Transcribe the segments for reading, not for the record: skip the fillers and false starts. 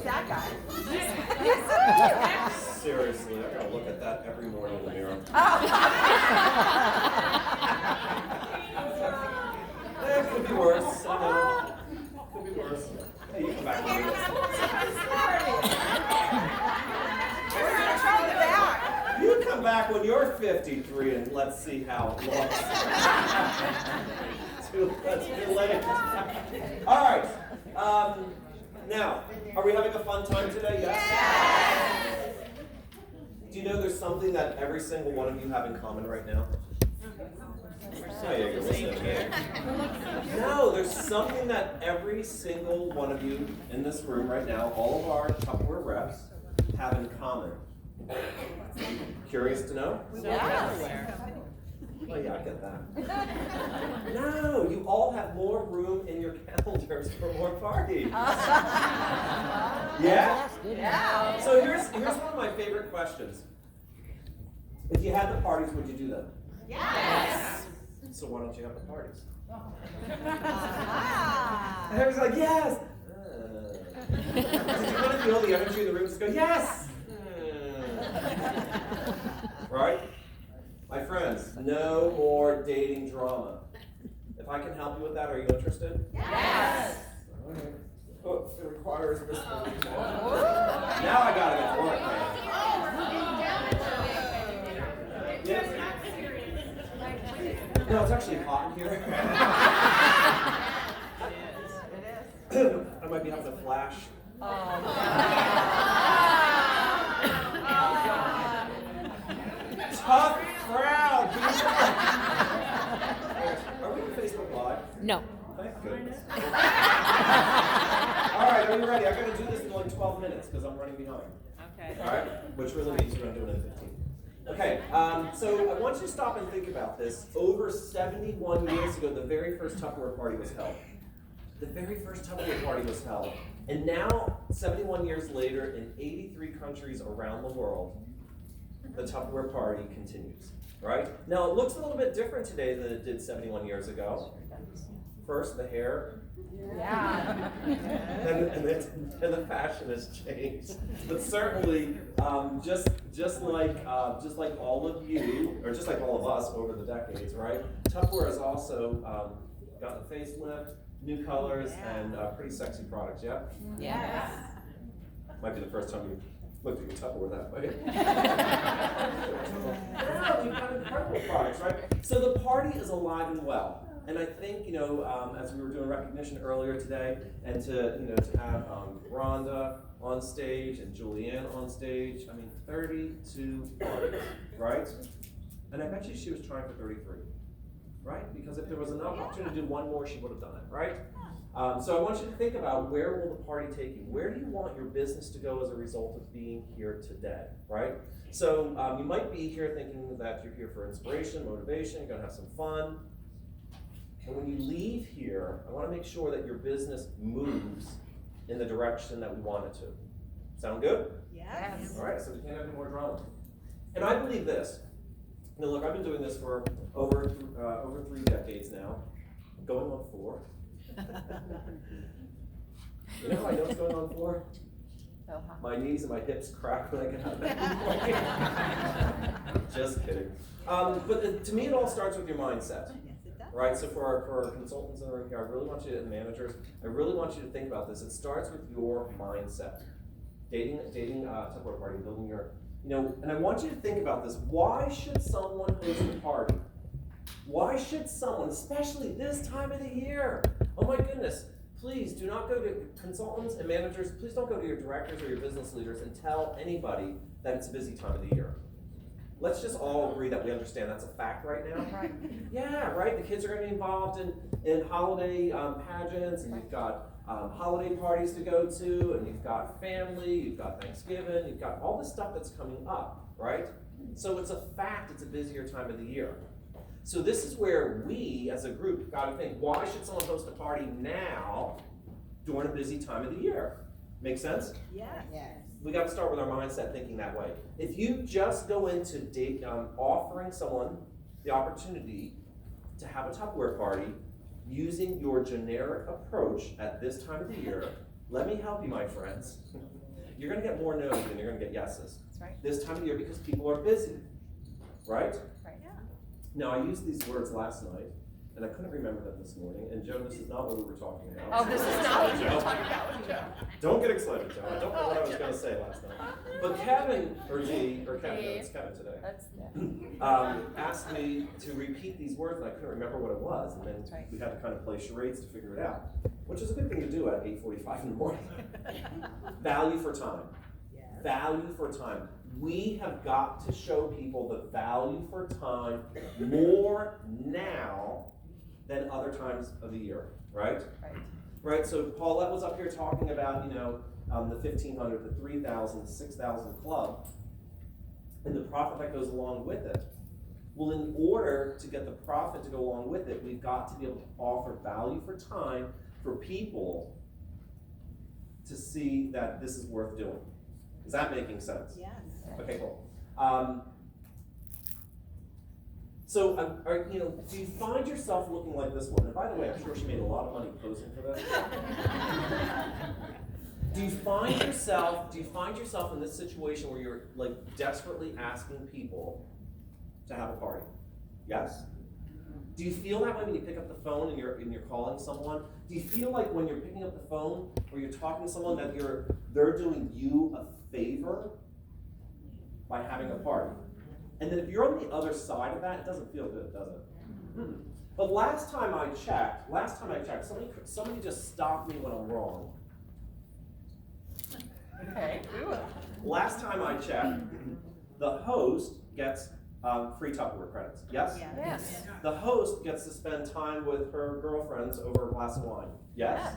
that guy? Seriously, I gotta look at that every morning in the mirror. It could be worse. I know. Could be worse. Hey, you come back when you're We're gonna try the back. You come back when you're 53 and let's see how it looks. Too late. All right. Now, are we having a fun time today? Yes. Do you know there's something that every single one of you have in common right now? Oh, yeah, you're listening. No, there's something that every single one of you in this room right now, all of our Tupperware reps, have in common. Curious to know? Yeah. Oh yeah, I get that. No, you all have more room in your calendars for more parties. Yeah? Yeah. So here's one of my favorite questions. If you had the parties, would you do them? Yes. So why don't you have the parties? Ah. And everyone's like, yes! Did you kind of feel the energy in the room just go, yes! Right? My friends, no more dating drama. If I can help you with that, are you interested? Yes. All right. Oh, it requires this. Now I gotta get to work, man. Yeah. No, it's actually hot in here. It is. I might be having a flash. Tough crowd. Are we on Facebook Live? No. Thank goodness. All right, are you ready? I'm going to do this in like 12 minutes because I'm running behind. Okay. All right, which really means we're going to do it in 15. Okay, so I want you to stop and think about this. Over 71 years ago, the very first Tupperware party was held. The very first Tupperware party was held. And now, 71 years later, in 83 countries around the world, the Tupperware party continues, right? Now, it looks a little bit different today than it did 71 years ago. First, the hair. Yeah. And the fashion has changed, but certainly, just like all of you, or just like all of us over the decades, right? Tupperware has also gotten a facelift, new colors, and pretty sexy products. Yeah. Yes. Might be the first time you looked at your Tupperware that way. Yeah, we've got incredible products, right? So the party is alive and well. And I think, as we were doing recognition earlier today, and to have Rhonda on stage and Julianne on stage, 32 parties, right? And I bet you she was trying for 33, right? Because if there was enough opportunity to do one more, she would have done it, right? So I want you to think about, where will the party take you? Where do you want your business to go as a result of being here today, right? So you might be here thinking that you're here for inspiration, motivation, you're gonna have some fun. And when you leave here, I want to make sure that your business moves in the direction that we want it to. Sound good? Yes. All right, so we can't have any more drama. And I believe this. Now look, I've been doing this for over 3 decades now, going on 4. You know how I know it's going on 4? My knees and my hips crack when I get out of bed. Just kidding. But to me, it all starts with your mindset. Right, so for our consultants in the room here, I really want you, and managers, I really want you to think about this. It starts with your mindset. Dating Tupperware party, building your, and I want you to think about this. Why should someone host a party? Why should someone, especially this time of the year? Oh my goodness, please do not go to consultants and managers, please don't go to your directors or your business leaders and tell anybody that it's a busy time of the year. Let's just all agree that we understand that's a fact right now. Right. Yeah, right. The kids are going to be involved in holiday pageants, and you've got holiday parties to go to, and you've got family, you've got Thanksgiving, you've got all this stuff that's coming up, right? So it's a fact it's a busier time of the year. So this is where we, as a group, got to think, why should someone host a party now during a busy time of the year? Make sense? Yes. We got to start with our mindset thinking that way. If you just go into offering someone the opportunity to have a Tupperware party using your generic approach at this time of the year, let me help you, my friends. you're going to get more no's than you're going to get yeses. That's right. This time of year because people are busy, right? Right. Yeah. Now, I used these words last night, and I couldn't remember them this morning. And Joe, this is not what we were talking about. Oh, this is not what you were talking about, Joe. Don't get excited, Joe. I don't know what I was going to say last night. But Kevin, or Kevin, no, it's Kevin today, That's asked me to repeat these words, and I couldn't remember what it was. And then right. we had to kind of play charades to figure it out, which is a good thing to do at 8:45 in the morning. Value for time. Yes. Value for time. We have got to show people the value for time more now than other times of the year, right? Right. Right, so Paulette was up here talking about, the 1,500, the 3,000, the 6,000 club, and the profit that goes along with it. Well, in order to get the profit to go along with it, we've got to be able to offer value for time for people to see that this is worth doing. Is that making sense? Yes. Okay, cool. Do you find yourself looking like this one? And by the way, I'm sure she made a lot of money posing for this. Do you find yourself in this situation where you're like desperately asking people to have a party? Yes? Do you feel that way when you pick up the phone and you're calling someone? Do you feel like when you're picking up the phone or you're talking to someone that they're doing you a favor by having a party? And then if you're on the other side of that, it doesn't feel good, does it? But last time I checked, somebody just stopped me when I'm wrong. Okay. Last time I checked, the host gets free Tupperware credits. Yes? Yes. The host gets to spend time with her girlfriends over a glass of wine. Yes?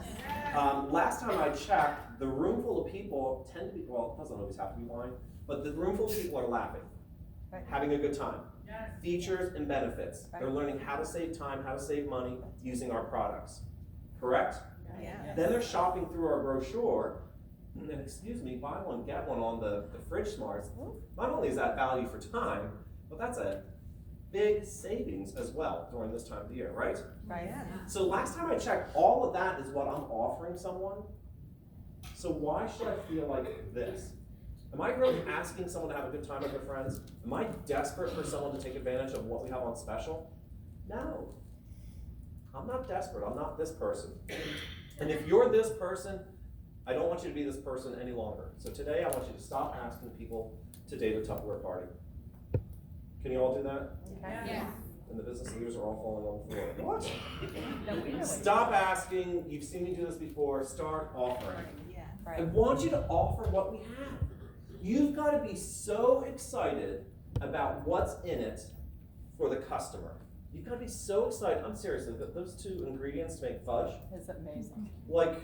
Last time I checked, the room full of people tend to be, well, it doesn't always have to be wine, but the room full of people are laughing, Right. having a good time. Yes. Features and benefits. Right. They're learning how to save time, how to save money using our products. Correct? Yes. Then they're shopping through our brochure, and then, buy one, get one on the Fridge Smarts. Not only is that value for time, but that's a big savings as well during this time of the year, right? Right. So last time I checked, all of that is what I'm offering someone. So why should I feel like this? Am I really asking someone to have a good time with their friends? Am I desperate for someone to take advantage of what we have on special? No. I'm not desperate. I'm not this person. And if you're this person, I don't want you to be this person any longer. So today I want you to stop asking people to date a Tupperware party. Can you all do that? Okay. Yes. And the business leaders are all falling on the floor. What? No, we know what Stop asking. You've seen me do this before. Start offering. Yes. I Right. want you to offer what we have. You've got to be so excited about what's in it for the customer. You've got to be so excited. I'm serious. Those two ingredients to make fudge, It's amazing. like,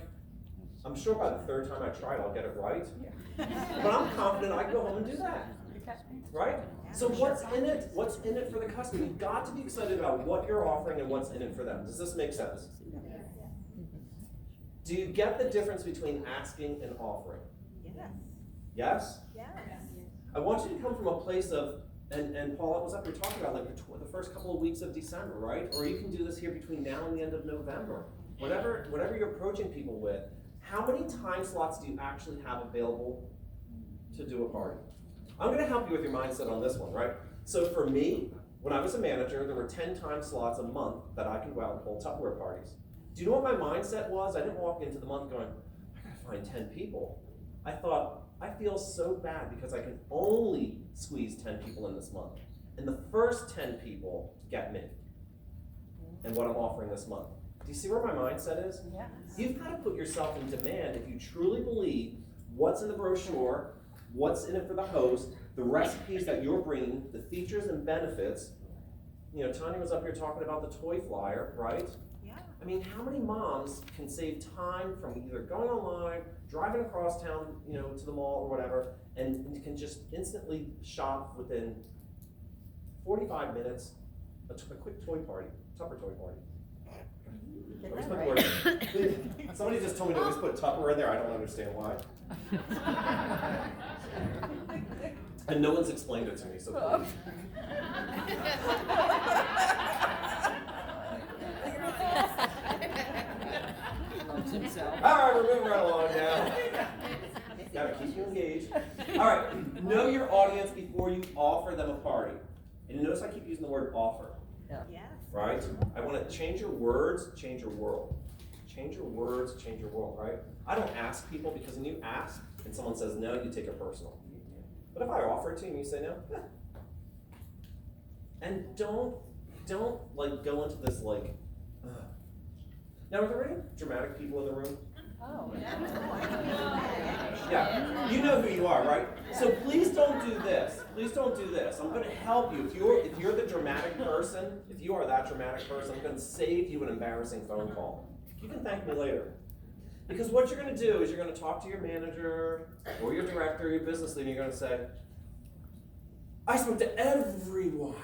I'm sure by the third time I try it, I'll get it right. Yeah. But I'm confident I can go home and do that, Okay. right? So what's in it? What's in it for the customer? You've got to be excited about what you're offering and what's in it for them. Does this make sense? Do you get the difference between asking and offering? Yes. Yes? Yes. I want you to come from a place of, and Paulette was up here talking about like the first couple of weeks of December, right? Or you can do this here between now and the end of November. Whatever you're approaching people with, how many time slots do you actually have available to do a party? I'm gonna help you with your mindset on this one, right? So for me, when I was a manager, there were 10 time slots a month that I could go out and hold Tupperware parties. Do you know what my mindset was? I didn't walk into the month going, I gotta find 10 people. I thought, I feel so bad because I can only squeeze 10 people in this month. And the first 10 people get me and what I'm offering this month. Do you see where my mindset is? Yes. You've got to put yourself in demand if you truly believe what's in the brochure, what's in it for the host, the recipes that you're bringing, the features and benefits. You know, Tanya was up here talking about the toy flyer, right? Yeah. I mean, how many moms can save time from either going online, driving across town, you know, to the mall or whatever, and can just instantly shop within 45 minutes, a quick toy party, Tupper toy party. Always put the word- Somebody just told me to always put Tupperware in there, I don't understand why. And no one's explained it to me, so please. All right, we're moving right along now. gotta keep you engaged. All right, know your audience before you offer them a party. And you notice I keep using the word offer. Yes. Right? I want to change your words, change your world. Change your words, change your world, right? I don't ask people because when you ask and someone says no, you take it personal. But if I offer it to you and you say no, and don't like go into this like, ugh. Now are there any dramatic people in the room? Oh. Yeah, you know who you are, right? So please don't do this. Please don't do this. I'm going to help you. If you're the dramatic person, if you are that dramatic person, I'm going to save you an embarrassing phone call. You can thank me later. Because what you're going to do is you're going to talk to your manager or your director or your business leader. You're going to say, I spoke to everyone.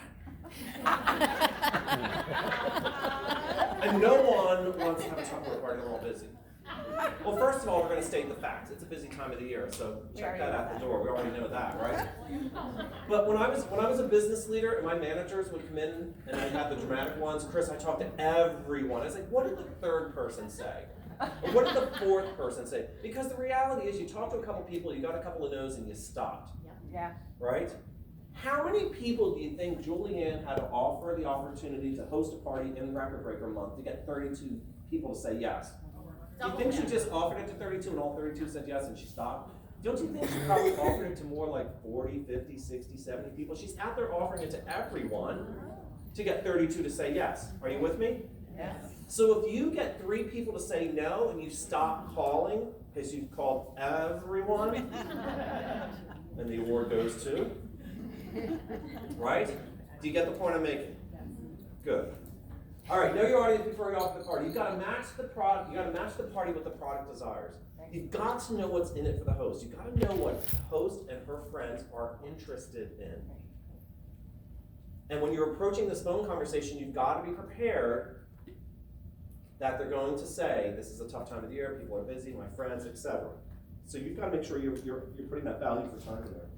And no one wants to have a Tupperware party. They're all busy. Well, first of all, we're going to state the facts. It's a busy time of the year, so check that out the door. We already know that, right? But when I was a business leader and my managers would come in and I'd have the dramatic ones, Chris, I talked to everyone. I was like, what did the third person say? Or what did the fourth person say? Because the reality is you talk to a couple people, you got a couple of no's, and you stopped. Yeah. Right? How many people do you think Julianne had to offer the opportunity to host a party in Record Breaker Month to get 32 people to say yes? Do you think she just offered it to 32 and all 32 said yes and she stopped? Don't you think she probably offered it to more like 40, 50, 60, 70 people? She's out there offering it to everyone to get 32 to say yes. Are you with me? Yes. So if you get 3 people to say no and you stop calling because you've called everyone, and the award goes to, right? Do you get the point I'm making? Good. All right, know your audience before you offer the party. You've got to match the product. You got to match the party with the product desires. You've got to know what's in it for the host. You've got to know what the host and her friends are interested in. And when you're approaching this phone conversation, you've got to be prepared that they're going to say, "This is a tough time of the year. People are busy. My friends, etc." So you've got to make sure you're putting that value for time in there.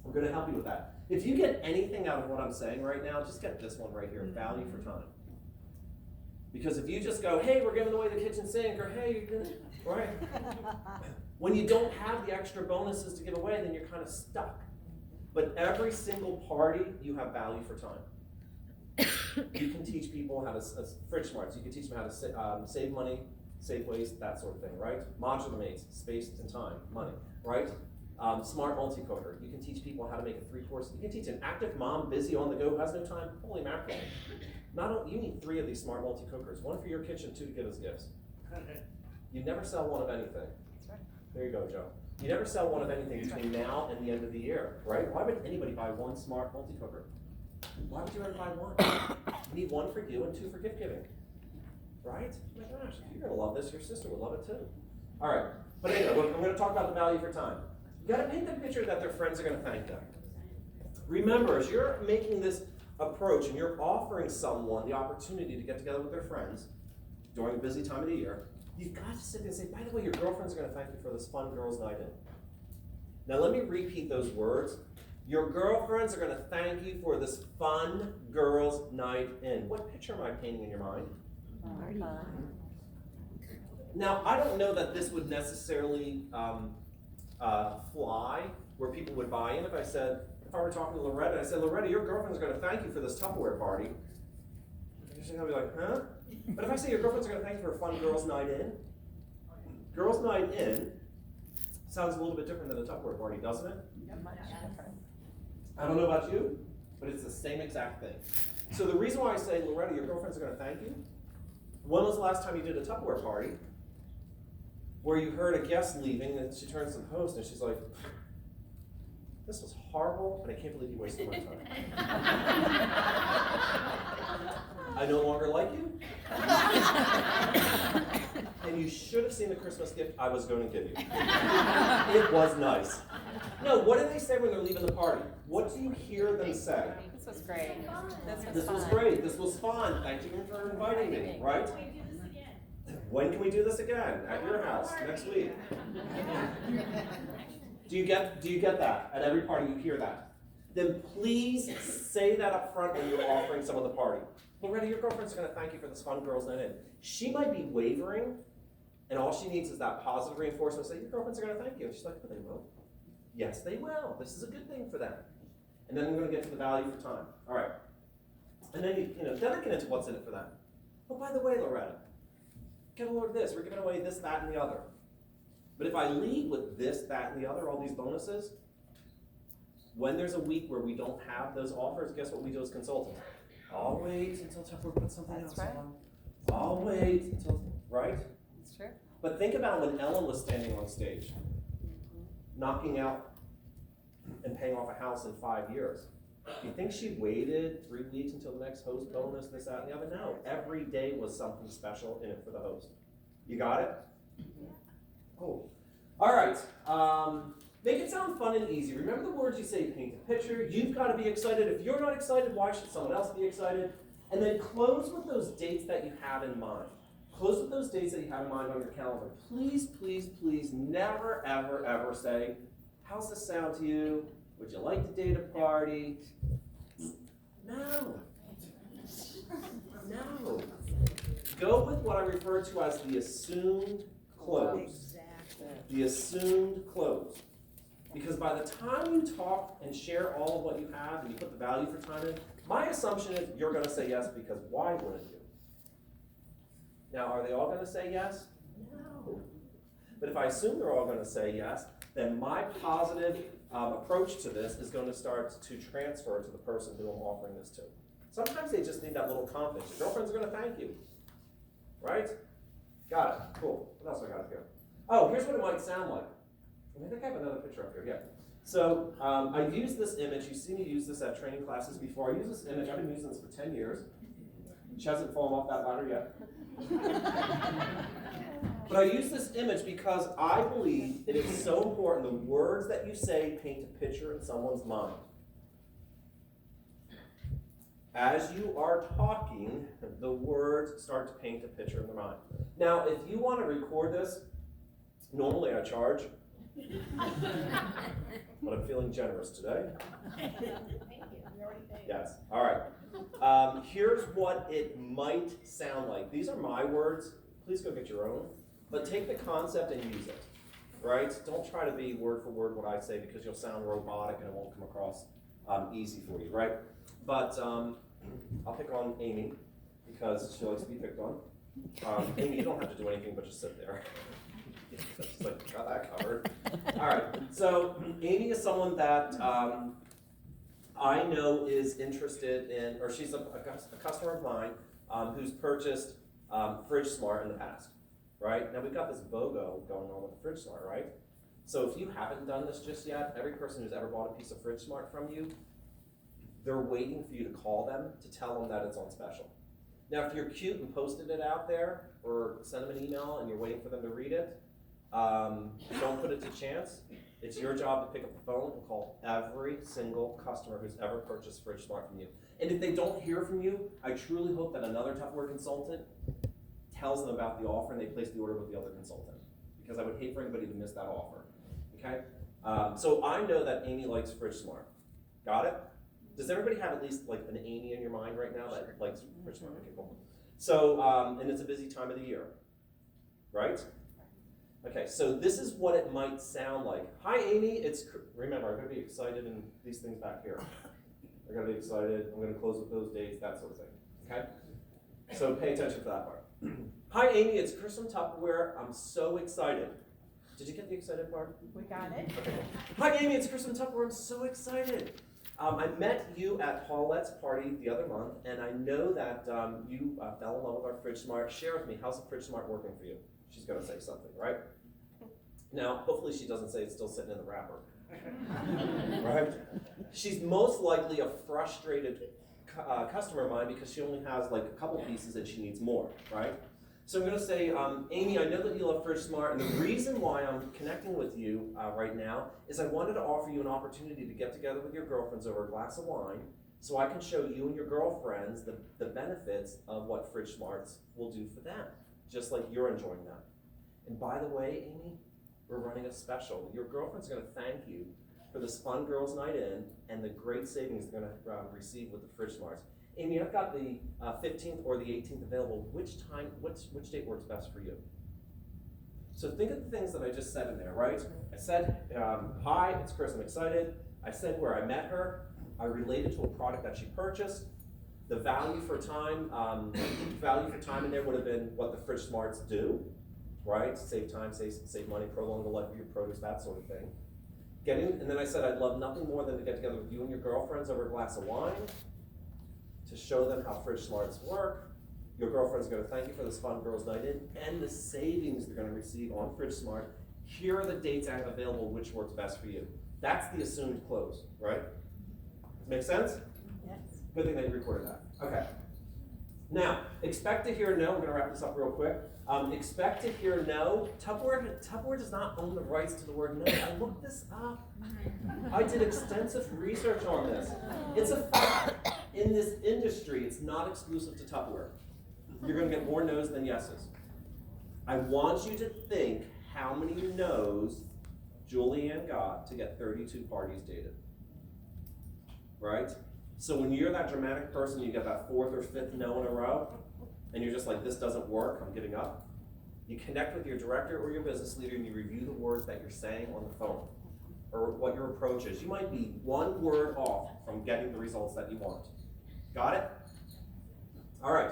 I'm going to help you with that. If you get anything out of what I'm saying right now, just get this one right here: value for time. Because if you just go, hey, we're giving away the kitchen sink, or hey, you're gonna, right? When you don't have the extra bonuses to give away, then you're kind of stuck. But every single party, you have value for time. You can teach people how to, fridge smarts, you can teach them how to save money, save waste, that sort of thing, right? Modular mates, space and time, money, right? Smart multi-cooker, you can teach people how to make a 3-course, you can teach an active mom busy on the go who has no time, holy mackerel. You need 3 of these smart multi-cookers, 1 for your kitchen, 2 to give as gifts. You never sell 1 of anything. That's right. There you go, Joe. You never sell 1 of anything between now and the end of the year, right? Why would anybody buy 1 smart multi-cooker? Why would you ever buy 1? You need 1 for you and 2 for gift giving, right? Oh my gosh, if you're gonna love this, your sister would love it too. All right, but anyway, I'm gonna talk about the value for time. You gotta paint the picture that their friends are gonna thank them. Remember, as you're making this approach and you're offering someone the opportunity to get together with their friends during a busy time of the year, you've got to sit there and say, by the way, your girlfriend's going to thank you for this fun girls' night in. Now let me repeat those words. Your girlfriends are going to thank you for this fun girls' night in. What picture am I painting in your mind? Now, I don't know that this would necessarily fly where people would buy in if I were talking to Loretta and I said, Loretta, your girlfriend's going to thank you for this Tupperware party. She's going to be like, huh? But if I say your girlfriend's going to thank you for a fun girls' night in, girls' night in sounds a little bit different than a Tupperware party, doesn't it? I don't know about you, but it's the same exact thing. So the reason why I say, Loretta, your girlfriend's going to thank you, when was the last time you did a Tupperware party where you heard a guest leaving and she turns to the host and she's like, this was horrible, and I can't believe you wasted my time. I no longer like you. And you should have seen the Christmas gift I was going to give you. It was nice. No, what do they say when they're leaving the party? What do you hear them say? This was great. This was great. This was fun. Thank you for inviting me, right? When can we do this again? At your house, next week. Do you get that? At every party you hear that. Then please say that up front when you're offering someone the party. Loretta, your girlfriend's going to thank you for this fun girls' night in. She might be wavering, And all she needs is that positive reinforcement. Say, your girlfriends are going to thank you. And she's like, oh, they will. Yes, they will. This is a good thing for them. And then we're going to get to the value for time. All right. And then, then I get into what's in it for them. Oh, by the way, Loretta, get a load of this. We're giving away this, that, and the other. But if I lead with this, that, and the other, all these bonuses, when there's a week where we don't have those offers, guess what we do as consultants? I'll wait until Tupperware puts something else on. I'll wait until, right? That's true. But think about when Ellen was standing on stage, knocking out and paying off a house in 5 years. Do you think she waited 3 weeks until the next host bonus, this, that, and the other? No. Every day was something special in it for the host. You got it? Yeah. Cool. All right. Make it sound fun and easy. Remember the words you say, paint a picture. You've got to be excited. If you're not excited, why should someone else be excited? And then close with those dates that you have in mind. Close with those dates that you have in mind on your calendar. Please, please, please never, ever, ever say, how's this sound to you? Would you like to date a party? No. No. Go with what I refer to as the assumed close. Exactly. The assumed close. Because by the time you talk and share all of what you have and you put the value for time in, my assumption is you're going to say yes, because why wouldn't you? Now, are they all going to say yes? No. But if I assume they're all going to say yes, then my positive approach to this is going to start to transfer to the person who I'm offering this to. Sometimes they just need that little confidence. Your girlfriends are going to thank you. Right? Got it. Cool. What else I got here? Oh, here's what it might sound like. I think I have another picture up here. Yeah. So I've used this image. You've seen me use this at training classes before. I use this image. I've been using this for 10 years. She hasn't fallen off that ladder yet. But I use this image because I believe it is so important. The words that you say paint a picture in someone's mind. As you are talking, the words start to paint a picture in their mind. Now, if you want to record this, normally I charge, but I'm feeling generous today. Thank you. We already paid. Yes. All right. Here's what it might sound like. These are my words. Please go get your own. But take the concept and use it. Right? Don't try to be word for word what I say, because you'll sound robotic and it won't come across easy for you. Right? But I'll pick on Amy because she likes to be picked on. Amy, you don't have to do anything but just sit there. She's like, got that covered. All right. So Amy is someone that I know is interested in, or she's a customer of mine who's purchased Fridge Smart in the past, right? Now we've got this BOGO going on with the Fridge Smart, right? So if you haven't done this just yet, every person who's ever bought a piece of Fridge Smart from you, they're waiting for you to call them to tell them that it's on special. Now if you're cute and posted it out there, or send them an email and you're waiting for them to read it, don't put it to chance. It's your job to pick up the phone and call every single customer who's ever purchased Fridge Smart from you. And if they don't hear from you, I truly hope that another Tupperware consultant tells them about the offer and they place the order with the other consultant. Because I would hate for anybody to miss that offer. Okay? So I know that Amy likes Fridge Smart. Got it? Does everybody have at least like an Amy in your mind right now that likes Fridge Smart? Okay, cool. So, and it's a busy time of the year, right? Okay, so this is what it might sound like. Hi, Amy. Remember, I'm going to be excited and these things back here. I'm going to be excited. I'm going to close with those dates, that sort of thing. Okay? So pay attention to that part. Hi, Amy. It's Chris from Tupperware. I'm so excited. Did you get the excited part? We got it. Okay. Hi, Amy. It's Chris from Tupperware. I'm so excited. I met you at Paulette's party the other month, and I know that you fell in love with our Fridge Smart. Share with me, how's the Fridge Smart working for you? She's going to say something, right? Now, hopefully she doesn't say it's still sitting in the wrapper. Right? She's most likely a frustrated customer of mine because she only has like a couple pieces and she needs more, right? So I'm going to say, Amy, I know that you love Fridge Smart, and the reason why I'm connecting with you right now is I wanted to offer you an opportunity to get together with your girlfriends over a glass of wine so I can show you and your girlfriends the benefits of what Fridge Smarts will do for them, just like you're enjoying them. And by the way, Amy, we're running a special. Your girlfriend's going to thank you for this fun girls' night in and the great savings they're going to receive with the Fridge Smarts. Amy, I've got the 15th or the 18th available. Which date works best for you? So think of the things that I just said in there, right? I said, hi, it's Chris, I'm excited. I said where I met her. I related to a product that she purchased. The value for time in there would have been what the Fridge Smarts do, right? Save time, save money, prolong the life of your produce, that sort of thing. And then I said I'd love nothing more than to get together with you and your girlfriends over a glass of wine to show them how Fridge Smarts work. Your girlfriend's going to thank you for this fun girls' night in and the savings they're going to receive on Fridge Smart. Here are the dates I have available, which works best for you. That's the assumed close, right? Make sense? Yes. Good thing that you recorded that. Okay. Now, expect to hear no. I'm going to wrap this up real quick. Expect to hear no. Tupperware does not own the rights to the word no. I looked this up. I did extensive research on this. It's a fact. In this industry, it's not exclusive to Tupperware. You're going to get more no's than yeses. I want you to think how many no's Julianne got to get 32 parties dated. Right? So when you're that dramatic person, you get that fourth or fifth no in a row, and you're just like, this doesn't work, I'm giving up. You connect with your director or your business leader and you review the words that you're saying on the phone, or what your approach is. You might be one word off from getting the results that you want. Got it? All right.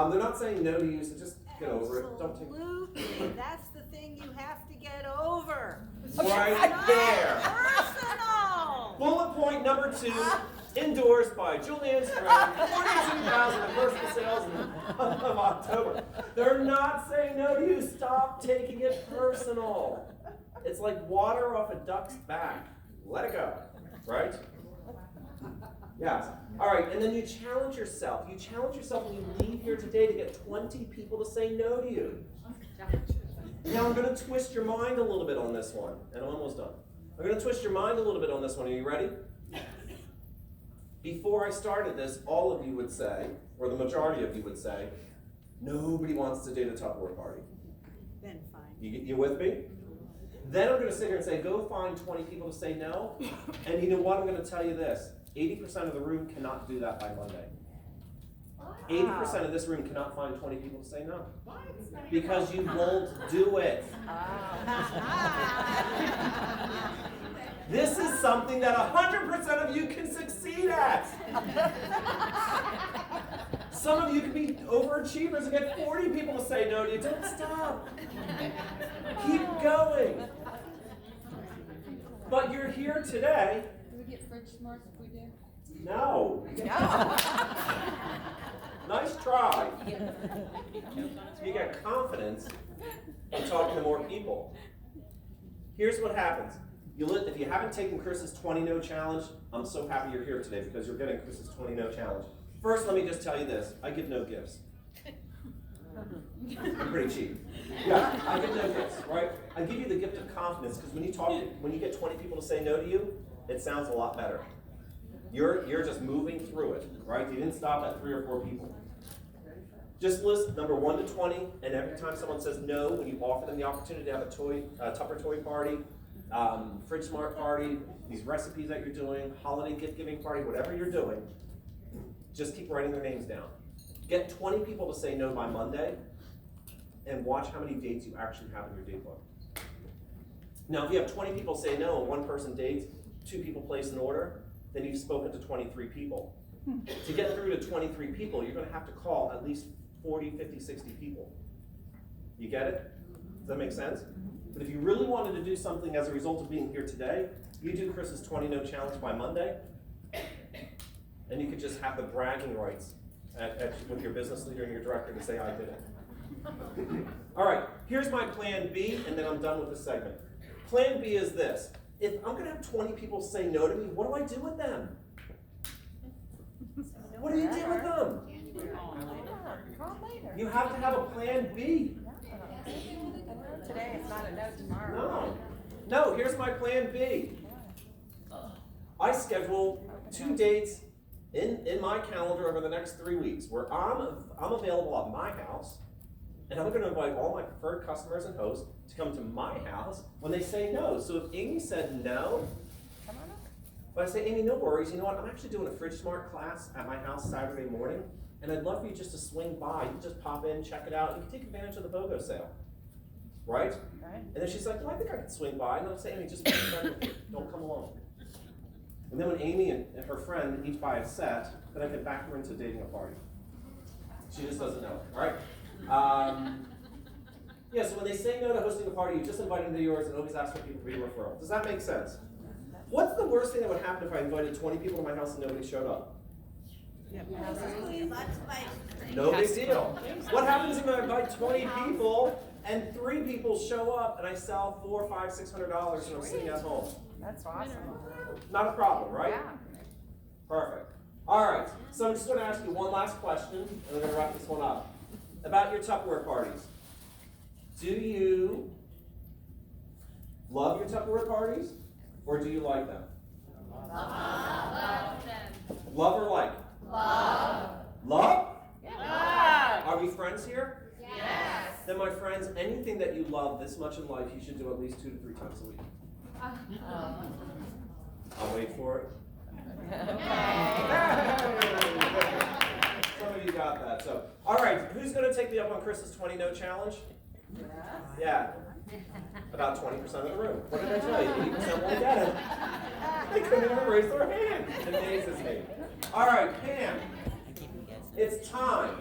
They're not saying no to you, so just get over it. Don't take. Absolutely. That's the thing you have to get over. Right there. Personal. Bullet point number 2, endorsed by Julianne Strand, 42,000 in personal sales in the month of October. They're not saying no to you. Stop taking it personal. It's like water off a duck's back. Let it go. Right? Yes. All right, and then you challenge yourself. You challenge yourself when you leave here today to get 20 people to say no to you. Now I'm going to twist your mind a little bit on this one, and I'm almost done. I'm going to twist your mind a little bit on this one. Are you ready? Before I started this, all of you would say, or the majority of you would say, nobody wants to date a Tupperware party. Then fine. You with me? Then I'm going to sit here and say, go find 20 people to say no. And you know what? I'm going to tell you this. 80% of the room cannot do that by Monday. 80% of this room cannot find 20 people to say no. Because you won't do it. This is something that 100% of you can succeed at. Some of you can be overachievers and get 40 people to say no to you. Don't stop. Keep going. But you're here today. Do we get Fridge Smarts if we do? No. Nice try. You get confidence in talking to more people. Here's what happens. If you haven't taken Chris's 20 no challenge, I'm so happy you're here today because you're getting Chris's 20 no challenge. First, let me just tell you this. I give no gifts. I'm pretty cheap. Yeah, I give no gifts, right? I give you the gift of confidence because when you get 20 people to say no to you, it sounds a lot better. You're just moving through it, right? You didn't stop at 3 or 4 people. Just list number 1 to 20, and every time someone says no, when you offer them the opportunity to have a Tupper toy party, Fridge Smart party, these recipes that you're doing, holiday gift giving party, whatever you're doing, just keep writing their names down. Get 20 people to say no by Monday, and watch how many dates you actually have in your date book. Now, if you have 20 people say no and 1 person dates, 2 people place an order, then you've spoken to 23 people. To get through to 23 people, you're going to have to call at least 40, 50, 60 people. You get it? Does that make sense? But if you really wanted to do something as a result of being here today, you do Chris's 20 no challenge by Monday, and you could just have the bragging rights with your business leader and your director to say, I did it. All right, here's my plan B, and then I'm done with this segment. Plan B is this. If I'm going to have 20 people say no to me, what do I do with them? What do you do with them? Call later. You have to have a plan B. Today it's not a no, tomorrow. No, here's my plan B. I schedule 2 dates in my calendar over the next 3 weeks where I'm available at my house, and I'm going to invite all my preferred customers and hosts to come to my house when they say no. So if Amy said no, Come on up. but I say, Amy, no worries. You know what? I'm actually doing a Fridge Smart class at my house Saturday morning, and I'd love for you just to swing by. You can just pop in, check it out, and you can take advantage of the BOGO sale. right? Right. And then she's like, well, I think I can swing by. And I'll say, Amy, just be friend with me. Don't come alone. And then when Amy and her friend each buy a set, then I can back her into dating a party. She just doesn't know, all right? Yeah, so when they say no to hosting a party, you just invite them to yours and always ask for people to be a referral. Does that make sense? What's the worst thing that would happen if I invited 20 people to my house and nobody showed up? Lots of ice cream. No big deal. What happens if I invite 20 people and 3 people show up and I sell $400, $500, $600 and I'm sitting at home? That's awesome. Not a problem, right? Yeah. Perfect. All right, so I'm just going to ask you one last question, and I'm going to wrap this one up. About your Tupperware parties. Do you love your Tupperware parties, or do you like them? Love them. Love or like? Love. Love? Yeah. Are we friends here? Yes. Then, my friends, anything that you love this much in life, you should do at least 2 to 3 times a week. I'll wait for it. Some of you got that. So, all right, who's going to take me up on Chris's 20-no challenge? Yeah. About 20% of the room. What did I tell you? 80% won't get it. They couldn't even raise their hand. It amazes me. All right, Pam. It's time.